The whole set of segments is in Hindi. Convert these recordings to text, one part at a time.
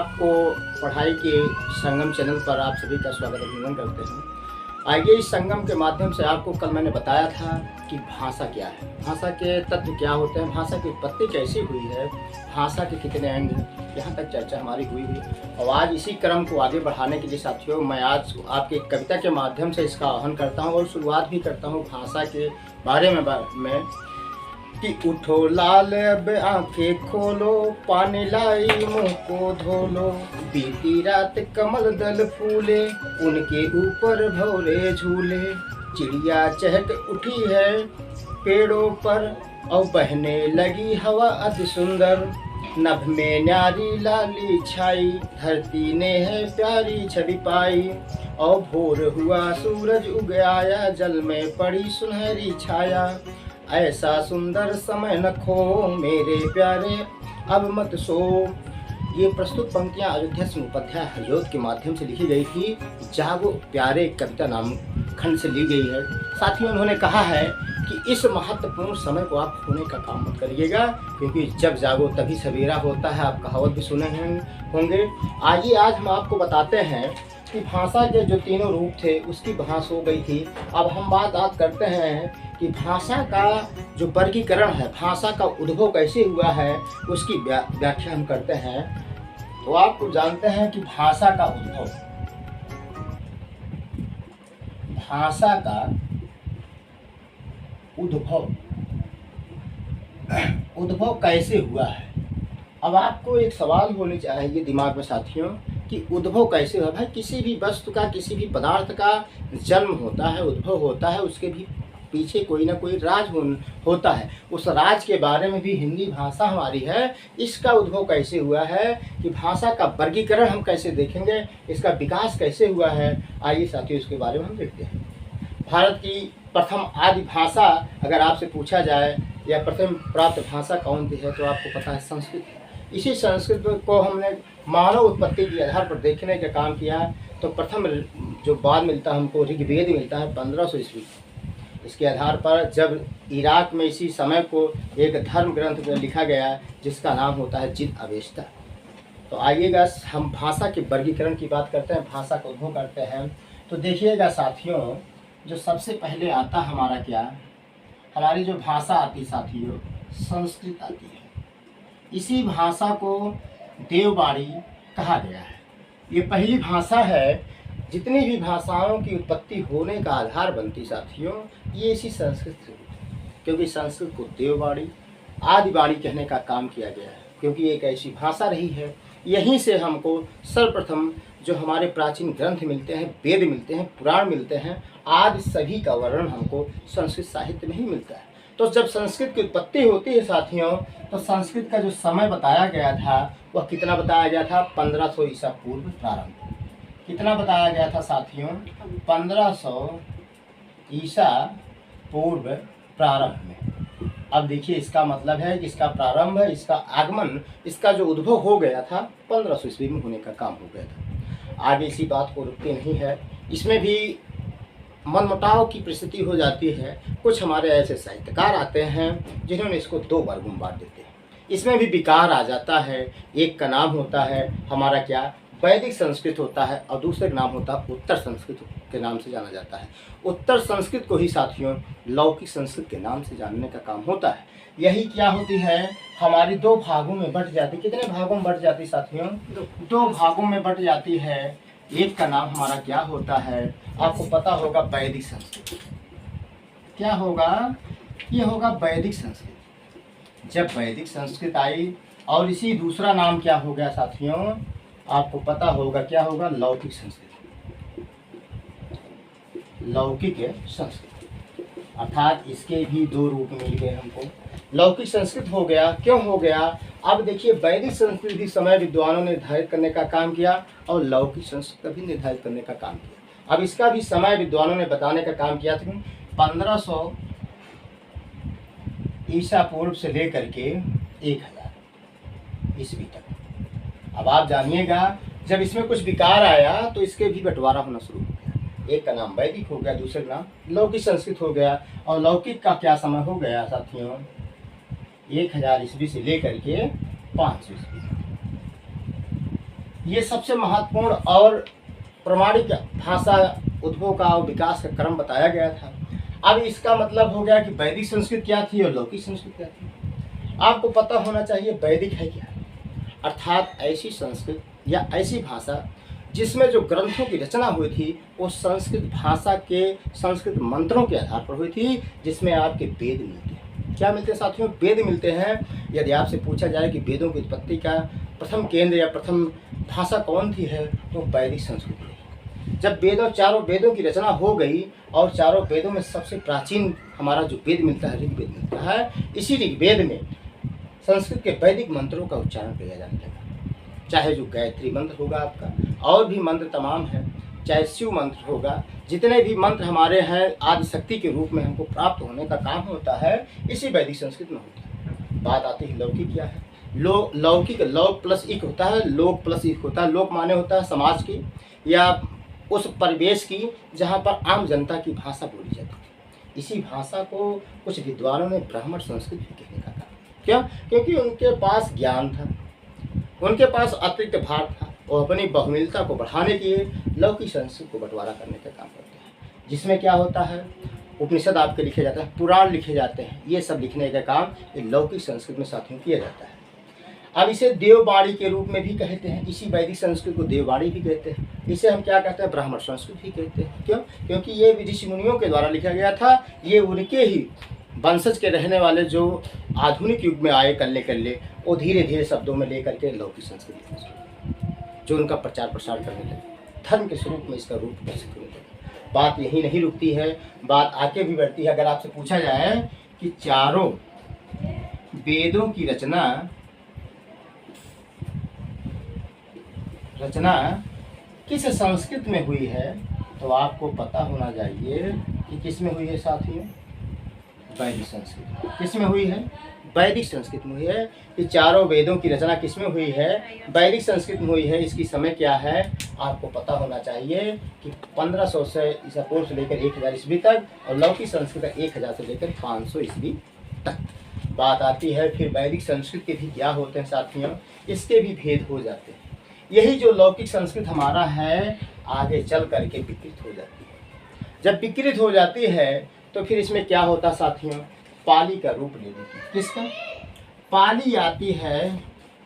आपको पढ़ाई के संगम चैनल पर आप सभी का स्वागत अभिनंदन करते हैं। आइए इस संगम के माध्यम से आपको कल मैंने बताया था कि भाषा क्या है, भाषा के तत्व क्या होते हैं, भाषा की उत्पत्ति कैसी हुई है, भाषा के कितने अंग, यहाँ तक चर्चा हमारी हुई। और आज इसी क्रम को आगे बढ़ाने के लिए साथियों मैं आज आपकी कविता के माध्यम से इसका आह्वान करता हूँ और शुरुआत भी करता हूँ भाषा के बारे में कि उठो लाल अब आंखें खोलो, पानी लाई मुंह को धो लो, बीती रात कमल दल फूले, उनके ऊपर भौरे झूले, चिड़िया चहक उठी है पेड़ों पर और बहने लगी हवा अति सुंदर, नभ में न्यारी लाली छाई, धरती ने है प्यारी छवि पाई, और भोर हुआ सूरज उग आया, जल में पड़ी सुनहरी छाया, ऐसा सुंदर समय न खो मेरे प्यारे अब मत सो। ये प्रस्तुत पंक्तियां अयोध्या सिंह उपाध्याय हरिऔध के माध्यम से लिखी गई थी, जागो प्यारे कविता नाम खंड से ली गई है। साथियों उन्होंने कहा है कि इस महत्वपूर्ण समय को आप खोने का काम मत करिएगा, क्योंकि जब जागो तभी सवेरा होता है। आप कहावत भी सुने होंगे। आइए आज हम आपको बताते हैं कि भाषा के जो तीनों रूप थे उसकी बहस हो गई थी। अब हम बात करते हैं कि भाषा का जो वर्गीकरण है, भाषा का उद्भव कैसे हुआ है, उसकी व्याख्या हम करते हैं। तो आपको जानते हैं कि भाषा का उद्भव कैसे हुआ है। अब आपको एक सवाल होनी चाहिए दिमाग में साथियों कि उद्भव कैसे हुआ। भाई किसी भी वस्तु का, किसी भी पदार्थ का जन्म होता है, उद्भव होता है, उसके भी पीछे कोई ना कोई राज होता है। उस राज के बारे में भी हिंदी भाषा हमारी है, इसका उद्भव कैसे हुआ है, कि भाषा का वर्गीकरण हम कैसे देखेंगे, इसका विकास कैसे हुआ है। आइए साथियों इसके बारे में हम देखते हैं। भारत की प्रथम आदि भाषा अगर आपसे पूछा जाए या प्रथम प्राप्त भाषा कौन सी है, तो आपको पता है संस्कृत। इसी संस्कृत को हमने मानव उत्पत्ति के आधार पर देखने का काम किया है। तो प्रथम जो बाद मिलता है हमको ऋग्वेद मिलता है 1500 ईस्वी। इसके आधार पर जब इराक में इसी समय को एक धर्म ग्रंथ में लिखा गया जिसका नाम होता है जिद अवेस्ता। तो आइएगा हम भाषा के वर्गीकरण की बात करते हैं, भाषा का उद्भव करते हैं। तो देखिएगा साथियों, जो सबसे पहले आता हमारा क्या, हमारी जो भाषा आती साथियों संस्कृत आती है। इसी भाषा को देववाणी कहा गया है। ये पहली भाषा है। जितनी भी भाषाओं की उत्पत्ति होने का आधार बनती साथियों ये इसी संस्कृत से हुई, क्योंकि संस्कृत को देववाणी आदिवाणी कहने का काम किया गया है, क्योंकि एक ऐसी भाषा रही है। यहीं से हमको सर्वप्रथम जो हमारे प्राचीन ग्रंथ मिलते हैं, वेद मिलते हैं, पुराण मिलते हैं, आदि सभी का वर्णन हमको संस्कृत साहित्य में ही मिलता है। तो जब संस्कृत की उत्पत्ति होती है साथियों, तो संस्कृत का जो समय बताया गया था वह कितना बताया गया था, 1500 ईसा पूर्व प्रारंभ। कितना बताया गया था साथियों, 1500 ईसा पूर्व प्रारंभ में। अब देखिए इसका मतलब है कि इसका प्रारंभ, इसका आगमन, इसका जो उद्भव हो गया था 1500 ईस्वी में होने का काम हो गया था। आगे इसी बात को रुकती नहीं है, इसमें भी मनमुटाव की परिस्थिति हो जाती है। कुछ हमारे ऐसे साहित्यकार आते हैं जिन्होंने इसको दो वर्गों में बांट देते हैं। इसमें भी विकार आ जाता है। एक का नाम होता है हमारा क्या, वैदिक संस्कृत होता है, और दूसरे का नाम होता है उत्तर संस्कृत के नाम से जाना जाता है। उत्तर संस्कृत को ही साथियों लौकिक संस्कृत के नाम से जानने का काम होता है। यही क्या होती है, हमारी दो भागों में बट जाती। कितने भागों में बट जाती साथियों, दो भागों में बट जाती है। एक का नाम हमारा क्या होता है, आपको पता होगा वैदिक संस्कृत। क्या होगा, ये होगा वैदिक संस्कृत। जब वैदिक संस्कृत आई, और इसी दूसरा नाम क्या हो गया साथियों, आपको पता होगा क्या होगा, लौकिक संस्कृत। लौकिक संस्कृत अर्थात इसके भी दो रूप मिल गए हमको। लौकिक संस्कृत हो गया, क्यों हो गया। अब देखिए वैदिक संस्कृत भी समय विद्वानों ने निर्धारित करने का काम किया, और लौकिक संस्कृत का भी निर्धारित करने का काम किया। अब इसका भी समय विद्वानों ने बताने का काम किया था 1500 ईसा पूर्व से लेकर के 1000 ईस्वी तक। अब आप जानिएगा जब इसमें कुछ विकार आया तो इसके भी बंटवारा होना शुरू हो गया। एक का नाम वैदिक हो गया, दूसरे का नाम लौकिक संस्कृत हो गया। और लौकिक का क्या समय हो गया साथियों, 1000 ईस्वी से लेकर के 500 ईस्वी। ये सबसे महत्वपूर्ण और प्रामाणिक भाषा उद्भव का और विकास का क्रम बताया गया था। अब इसका मतलब हो गया कि वैदिक संस्कृत क्या थी और लौकिक संस्कृत क्या थी। आपको पता होना चाहिए वैदिक है क्या, अर्थात ऐसी संस्कृत या ऐसी भाषा जिसमें जो ग्रंथों की रचना हुई थी वो संस्कृत भाषा के संस्कृत मंत्रों के आधार पर हुई थी, जिसमें आपके वेद मिलते हैं। क्या मिलते हैं साथियों? वेद मिलते हैं। यदि आपसे पूछा जाए कि वेदों की उत्पत्ति का प्रथम केंद्र या प्रथम भाषा कौन थी है तो वैदिक संस्कृत है। जब चारों वेदों की रचना हो गई और चारों वेदों में सबसे प्राचीन हमारा जो वेद मिलता है ऋग्वेद मिलता है, इसी ऋग्वेद में संस्कृत के वैदिक मंत्रों का उच्चारण किया जाने लगा। चाहे जो गायत्री मंत्र होगा आपका, और भी मंत्र तमाम है, चाहे शिव मंत्र होगा, जितने भी मंत्र हमारे हैं आदि शक्ति के रूप में हमको प्राप्त होने का काम होता है, इसी वैदिक संस्कृत में होता है। बात आती है लौकिक क्या है। लौकिक लौक प्लस इक होता है, लोक प्लस इक होता है। लोक माने होता है समाज की या उस परिवेश की जहाँ पर आम जनता की भाषा बोली जाती है। इसी भाषा को कुछ विद्वानों ने ब्राह्मण संस्कृत भी कहने का काम। क्यों? क्योंकि उनके पास ज्ञान था, उनके पास अतिरिक्त भार था, वो अपनी बहुमिलता को बढ़ाने के लिए लौकिक संस्कृत को बंटवारा करने का काम करते हैं। जिसमें क्या होता है, उपनिषद आपके लिखे जाते हैं, पुराण लिखे जाते हैं, ये सब लिखने का काम ये लौकिक संस्कृत में साथियों किया जाता है। अब इसे देववाणी के रूप में भी कहते हैं, इसी वैदिक संस्कृत को देववाणी भी कहते हैं। इसे हम क्या कहते हैं, ब्राह्मण संस्कृत भी कहते हैं। क्यों? क्योंकि ये ऋषि मुनियों के द्वारा लिखा गया था, ये उनके ही वंशज के रहने वाले जो आधुनिक युग में आए कल्ले वो धीरे धीरे शब्दों में लेकर के लौकिक संस्कृत जो उनका प्रचार प्रसार करने लगे, धर्म के स्वरूप में इसका रूप विकसित होने लगे। बात यही नहीं रुकती है, बात आगे भी बढ़ती है। अगर आपसे पूछा जाए कि चारों वेदों की रचना किस संस्कृत में हुई है तो आपको पता होना चाहिए कि किस में हुई है साथियों, वैदिक संस्कृत। किस में हुई है? वैदिक संस्कृत में हुई है। कि चारों वेदों की रचना किस में हुई है? वैदिक संस्कृत में हुई है। इसकी समय क्या है आपको पता होना चाहिए कि 1500 से ईसा पूर्व से लेकर 1000 ईस्वी तक, और लौकिक संस्कृत 1000 से लेकर 500 ईस्वी तक। बात आती है फिर वैदिक संस्कृत के भी क्या होते हैं साथियों, इसके भी भेद हो जाते हैं। यही जो लौकिक संस्कृत हमारा है आगे चल करके विकृत हो जाती है। जब विकृत हो जाती है तो फिर इसमें क्या होता साथियों, पाली का रूप ले लेती है। किसका? पाली आती है।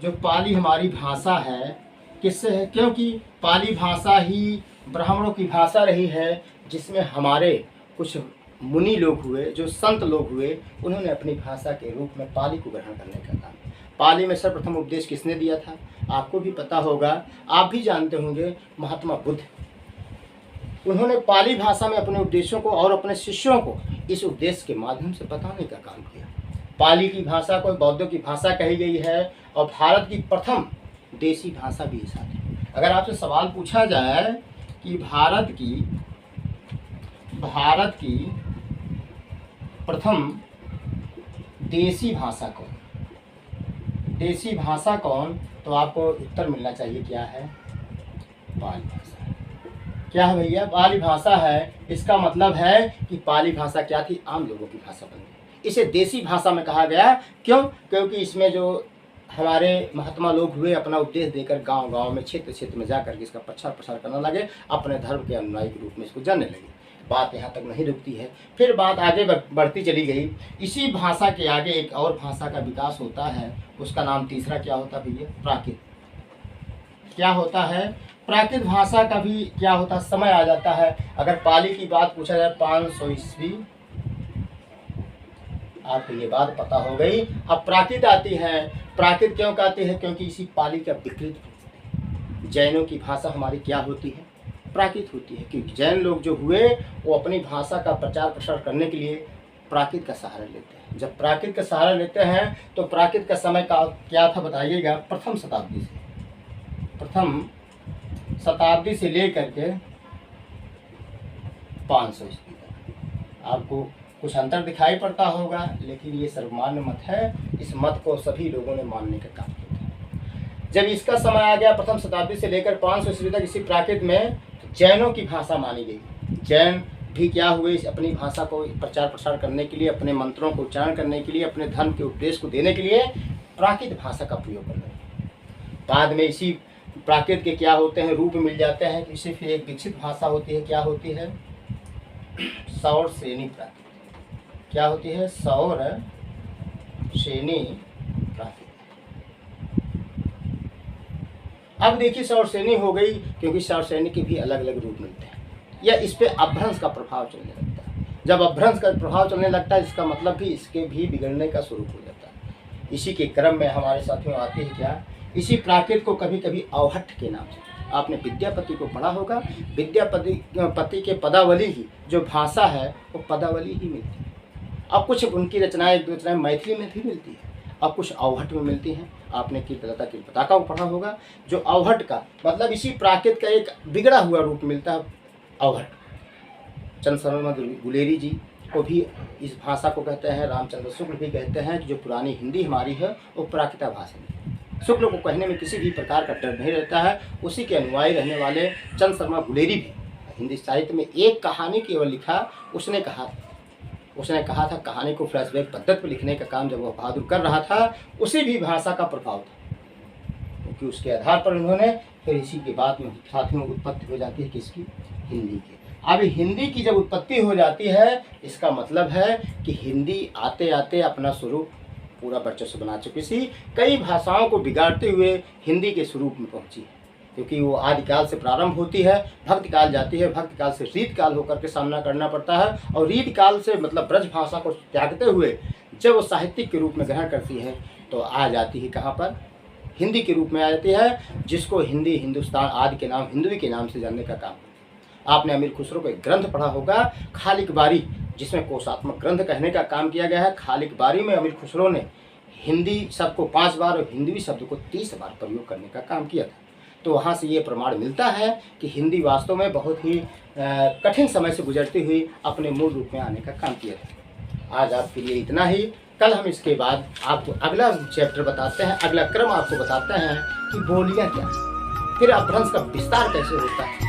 जो पाली हमारी भाषा है किससे है? क्योंकि पाली भाषा ही ब्राह्मणों की भाषा रही है, जिसमें हमारे कुछ मुनि लोग हुए, जो संत लोग हुए, उन्होंने अपनी भाषा के रूप में पाली को ग्रहण करने का काम। पाली में सर्वप्रथम उपदेश किसने दिया था आपको भी पता होगा, आप भी जानते होंगे, महात्मा बुद्ध। उन्होंने पाली भाषा में अपने उपदेशों को और अपने शिष्यों को इस उपदेश के माध्यम से बताने का काम किया। पाली की भाषा को बौद्धों की भाषा कही गई है और भारत की प्रथम देसी भाषा भी इस आती है। अगर आपसे सवाल पूछा जाए कि भारत की प्रथम देसी भाषा कौन, तो आपको उत्तर मिलना चाहिए क्या है, पाली भाषा। क्या है भैया? पाली भाषा है। इसका मतलब है कि पाली भाषा क्या थी, आम लोगों की भाषा बन गई। इसे देसी भाषा में कहा गया। क्यों? क्योंकि इसमें जो हमारे महात्मा लोग हुए अपना उपदेश देकर गांव-गांव में क्षेत्र में जाकर के इसका प्रचार प्रसार करने लगे, अपने धर्म के अनुयायी के रूप में इसको जानने लगे। बात यहाँ तक नहीं रुकती है, फिर बात आगे बढ़ती चली गई। इसी भाषा के आगे एक और भाषा का विकास होता है, उसका नाम तीसरा क्या होता है भैया, प्राकृत। क्या होता है? प्राकृत भाषा का भी क्या होता, समय आ जाता है। अगर पाली की बात पूछा जाए 500 ईस्वी, आपको ये बात पता हो गई। अब प्राकृत आती है। प्राकृत क्यों कहते हैं? क्योंकि इसी पाली का विकृत जैनों की भाषा हमारी क्या होती है, प्राकृत होती है। क्योंकि जैन लोग जो हुए वो अपनी भाषा का प्रचार प्रसार करने के लिए प्राकृत का सहारा लेते हैं। जब प्राकृत का सहारा लेते हैं तो प्राकृत का समय का क्या था बताइएगा, प्रथम शताब्दी से लेकर के 500 ईस्वी तक। आपको कुछ अंतर दिखाई पड़ता होगा, लेकिन ये सर्वमान्य मत है। इस मत को सभी लोगों ने मानने का काम किया था। जब इसका समय आ गया प्रथम शताब्दी से लेकर 500 ईस्वी तक, इसी प्राकृत में जैनों की भाषा मानी गई। जैन भी क्या हुए, अपनी भाषा को प्रचार प्रसार करने के लिए, अपने मंत्रों को उच्चारण करने के लिए, अपने धर्म के उपदेश को देने के लिए प्राकृत भाषा का प्रयोग करने लगे। बाद में इसी प्राकृत के क्या होते हैं, रूप मिल जाते हैं। इसी फिर एक विकसित भाषा होती है, क्या होती है, सौर श्रेणी प्राकृत। क्या होती है, सौर श्रेणी प्राकृत। अब देखिए सौर श्रेणी हो गई, क्योंकि सौर श्रेणी के भी अलग अलग रूप मिलते हैं, या इस पे अभ्रंश का प्रभाव चलने लगता है। जब अभ्रंश का प्रभाव चलने लगता है, इसका मतलब भी इसके भी बिगड़ने का स्वरूप हो जाता है। इसी के क्रम में हमारे साथियों आती है क्या, इसी प्राकृत को कभी कभी अवहट्ठ के नाम से, आपने विद्यापति को पढ़ा होगा, विद्यापति के पदावली ही जो भाषा है वो पदावली ही मिलती है। अब कुछ उनकी रचनाएं मैथिली में भी मिलती है, अब कुछ अवहट्ठ में मिलती हैं। आपने कीर्तलता की पताका को पढ़ा होगा, जो अवहट्ठ का मतलब इसी प्राकृत का एक बिगड़ा हुआ रूप मिलता है, अवहट्ठ। चंद्र शर्मा गुलेरी जी को भी इस भाषा को कहते हैं, रामचंद्र शुक्ल भी कहते हैं कि जो पुरानी हिंदी हमारी है वो प्राकृत भाषा है। शुक्ल को कहने में किसी भी प्रकार का डर नहीं रहता है। उसी के अनुयायी रहने वाले चंद्र शर्मा गुलेरी भी हिंदी साहित्य में एक कहानी केवल लिखा। उसने कहा था कहानी को फ्लैशबैक पद्धति पर लिखने का काम जब वह बहादुर कर रहा था, उसी भी भाषा का प्रभाव था, क्योंकि उसके आधार पर उन्होंने फिर इसी के बाद में साथियों उत्पत्ति हो जाती है किसकी, हिंदी की। अब हिंदी की जब उत्पत्ति हो जाती है, इसका मतलब है कि हिंदी आते आते अपना स्वरूप पूरा वर्चस्व बना चुकी थी, कई भाषाओं को बिगाड़ते हुए हिंदी के स्वरूप में पहुंची है। क्योंकि वो आदिकाल से प्रारंभ होती है, भक्ति काल जाती है, भक्ति काल से रीत काल होकर के सामना करना पड़ता है, और रीत काल से मतलब ब्रज भाषा को त्यागते हुए जब वो साहित्यिक के रूप में ग्रहण करती है, तो आ जाती है कहाँ पर, हिंदी के रूप में आ जाती है, जिसको हिंदी हिंदुस्तान आदि के नाम हिंदवी के नाम से जानने का काम। आपने अमीर खुसरो का एक ग्रंथ पढ़ा होगा, खालिक बारी, जिसमें कोशात्मक ग्रंथ कहने का काम किया गया है। खालिक बारी में अमीर खुसरो ने हिंदी शब्द को 5 बार और हिंदवी शब्द को 30 बार प्रयोग करने का काम किया था। तो वहाँ से ये प्रमाण मिलता है कि हिंदी वास्तव में बहुत ही कठिन समय से गुजरती हुई अपने मूल रूप में आने का काम किया था। आज आपके लिए इतना ही। कल हम इसके बाद आपको अगला चैप्टर बताते हैं, अगला क्रम आपको बताते हैं कि बोलियाँ क्या है, फिर अपभ्रंश का विस्तार कैसे होता है।